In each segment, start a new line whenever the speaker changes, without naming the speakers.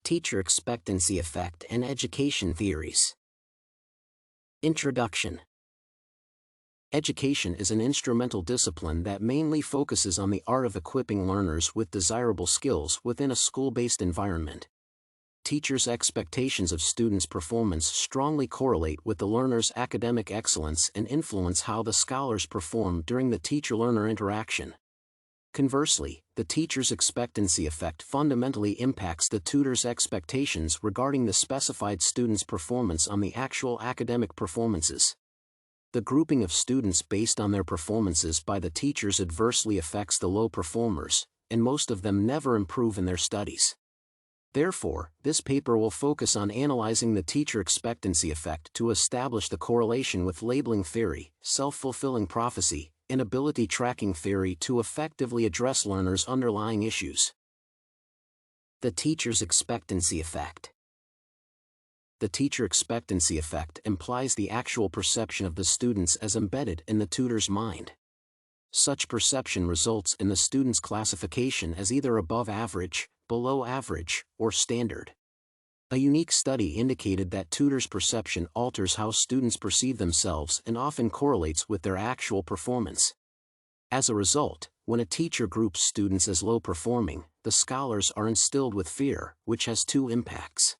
Teacher Expectancy Effect and Education Theories. Introduction. Education is an instrumental discipline that mainly focuses on the art of equipping learners with desirable skills within a school-based environment. Teachers' expectations of students' performance strongly correlate with the learner's academic excellence and influence how the scholars perform during the teacher-learner interaction. Conversely, the teacher's expectancy effect fundamentally impacts the tutor's expectations regarding the specified student's performance on the actual academic performances. The grouping of students based on their performances by the teachers adversely affects the low performers, and most of them never improve in their studies. Therefore, this paper will focus on analyzing the teacher expectancy effect to establish the correlation with labeling theory, self-fulfilling prophecy, and ability tracking theory to effectively address learners' underlying issues. The teacher's expectancy effect. The teacher expectancy effect implies the actual perception of the students as embedded in the tutor's mind. Such perception results in the student's classification as either above average, below average, or standard. A unique study indicated that tutors' perception alters how students perceive themselves and often correlates with their actual performance. As a result, when a teacher groups students as low-performing, the scholars are instilled with fear, which has two impacts.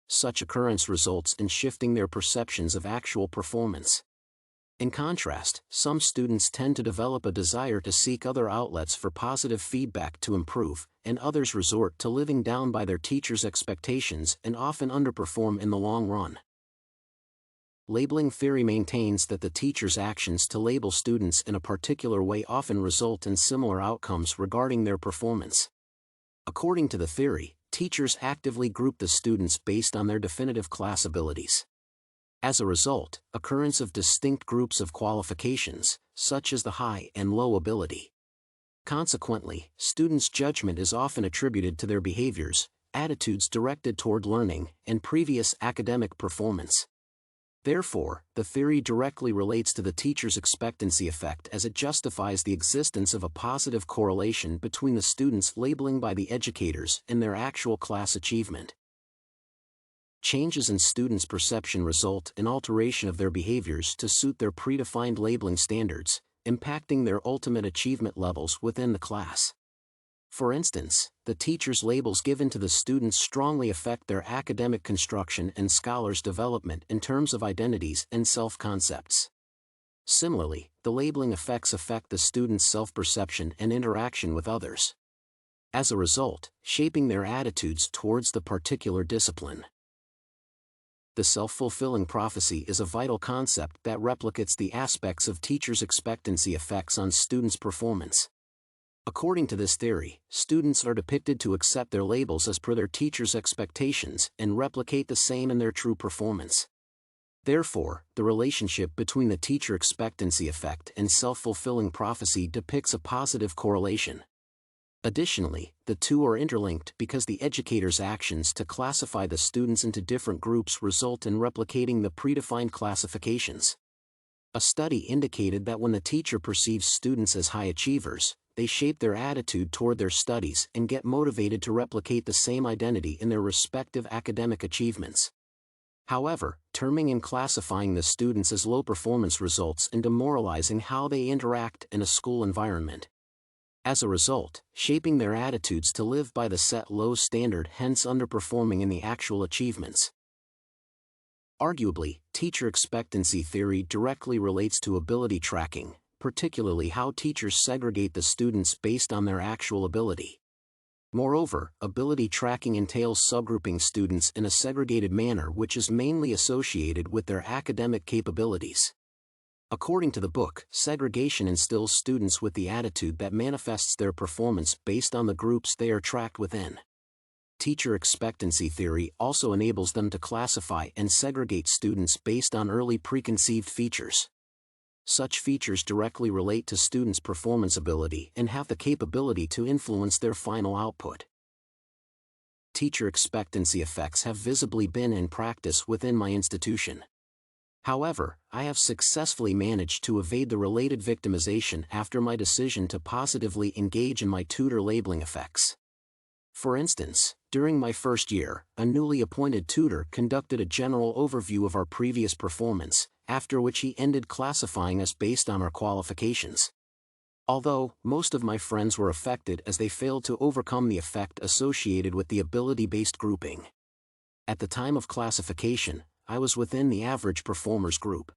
Such occurrence results in shifting their perceptions of actual performance. In contrast, some students tend to develop a desire to seek other outlets for positive feedback to improve, and others resort to living down by their teachers' expectations and often underperform in the long run. Labeling theory maintains that the teacher's actions to label students in a particular way often result in similar outcomes regarding their performance. According to the theory, teachers actively group the students based on their definitive class abilities. As a result, occurrence of distinct groups of qualifications, such as the high and low ability. Consequently, students' judgment is often attributed to their behaviors, attitudes directed toward learning, and previous academic performance. Therefore, the theory directly relates to the teacher's expectancy effect as it justifies the existence of a positive correlation between the students' labeling by the educators and their actual class achievement. Changes in students' perception result in alteration of their behaviors to suit their predefined labeling standards, impacting their ultimate achievement levels within the class. For instance, the teacher's labels given to the students strongly affect their academic construction and scholars' development in terms of identities and self-concepts. Similarly, the labeling effects affect the students' self-perception and interaction with others. As a result, shaping their attitudes towards the particular discipline. The self-fulfilling prophecy is a vital concept that replicates the aspects of teachers' expectancy effects on students' performance. According to this theory, students are depicted to accept their labels as per their teachers' expectations and replicate the same in their true performance. Therefore, the relationship between the teacher expectancy effect and self-fulfilling prophecy depicts a positive correlation. Additionally, the two are interlinked because the educator's actions to classify the students into different groups result in replicating the predefined classifications. A study indicated that when the teacher perceives students as high achievers, they shape their attitude toward their studies and get motivated to replicate the same identity in their respective academic achievements. However, terming and classifying the students as low performance results in demoralizing how they interact in a school environment. As a result, shaping their attitudes to live by the set low standard, hence underperforming in the actual achievements. Arguably, teacher expectancy theory directly relates to ability tracking, particularly how teachers segregate the students based on their actual ability. Moreover, ability tracking entails subgrouping students in a segregated manner which is mainly associated with their academic capabilities. According to the book, segregation instills students with the attitude that manifests their performance based on the groups they are tracked within. Teacher expectancy theory also enables them to classify and segregate students based on early preconceived features. Such features directly relate to students' performance ability and have the capability to influence their final output. Teacher expectancy effects have visibly been in practice within my institution. However, I have successfully managed to evade the related victimization after my decision to positively engage in my tutor labeling effects. For instance, during my first year, a newly appointed tutor conducted a general overview of our previous performance, after which he ended classifying us based on our qualifications. Although, most of my friends were affected as they failed to overcome the effect associated with the ability-based grouping. At the time of classification, I was within the average performers group.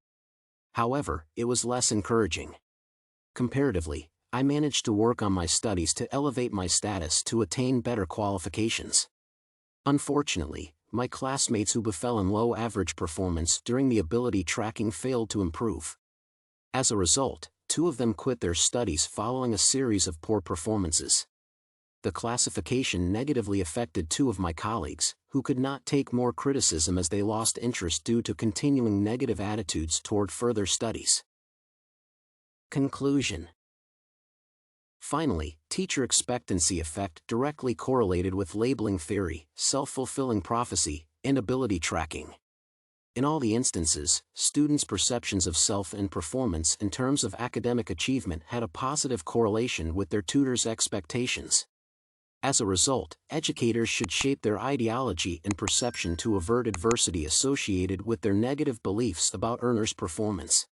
However, it was less encouraging. Comparatively, I managed to work on my studies to elevate my status to attain better qualifications. Unfortunately, my classmates who befell in low average performance during the ability tracking failed to improve. As a result, 2 of them quit their studies following a series of poor performances. The classification negatively affected 2 of my colleagues, who could not take more criticism as they lost interest due to continuing negative attitudes toward further studies. Conclusion. Finally, teacher expectancy effect directly correlated with labeling theory, self-fulfilling prophecy, and ability tracking. In all the instances, students' perceptions of self and performance in terms of academic achievement had a positive correlation with their tutors' expectations. As a result, educators should shape their ideology and perception to avert adversity associated with their negative beliefs about earners' performance.